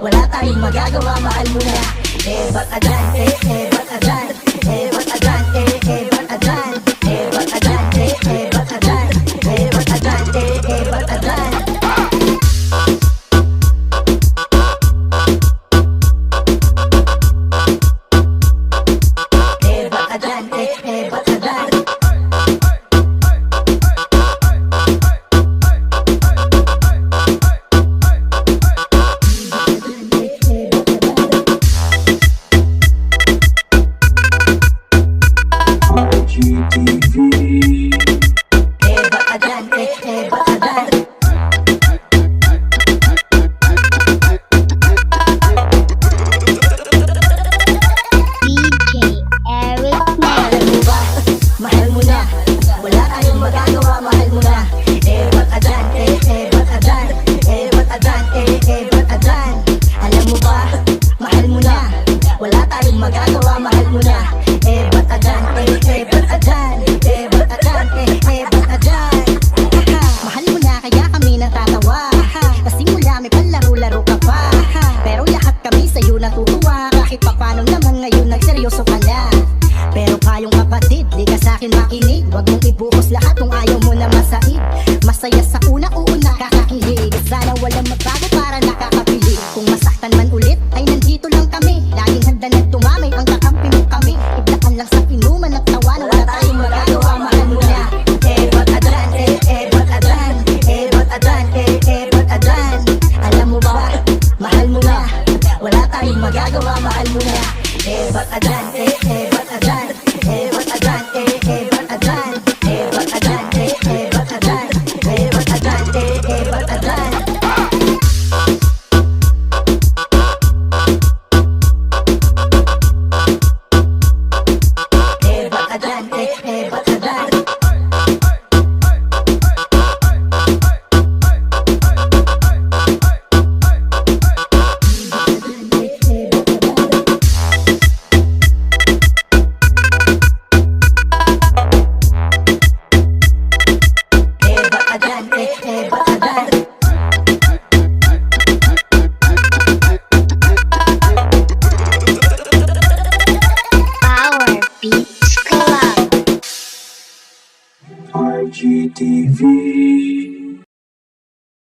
Wala tayong magagawa, mahal mo na. Ba't adan, ba't adan, ba't adan, ba't adan, ba't adan, ba't adan, ba't adan, ba't adan. Makinig, wag mong ibuhos lahat kung ayaw mo na masaid. Masaya sa una-una, kakakilig. Sana walang magbago para nakakapili. Kung masaktan man ulit, ay nandito lang kami. Laging handa na tumamay, ang kakampi mo kami. Iblaan lang sa inuman at tawanan. Wala tayong magagawa, mahal mo na. Ba't adan, ba't adan, ba't adan, ba't adan. Alam mo ba, mahal mo na. Wala tayong magagawa, mahal mo na. Ba't adan, ba't adan.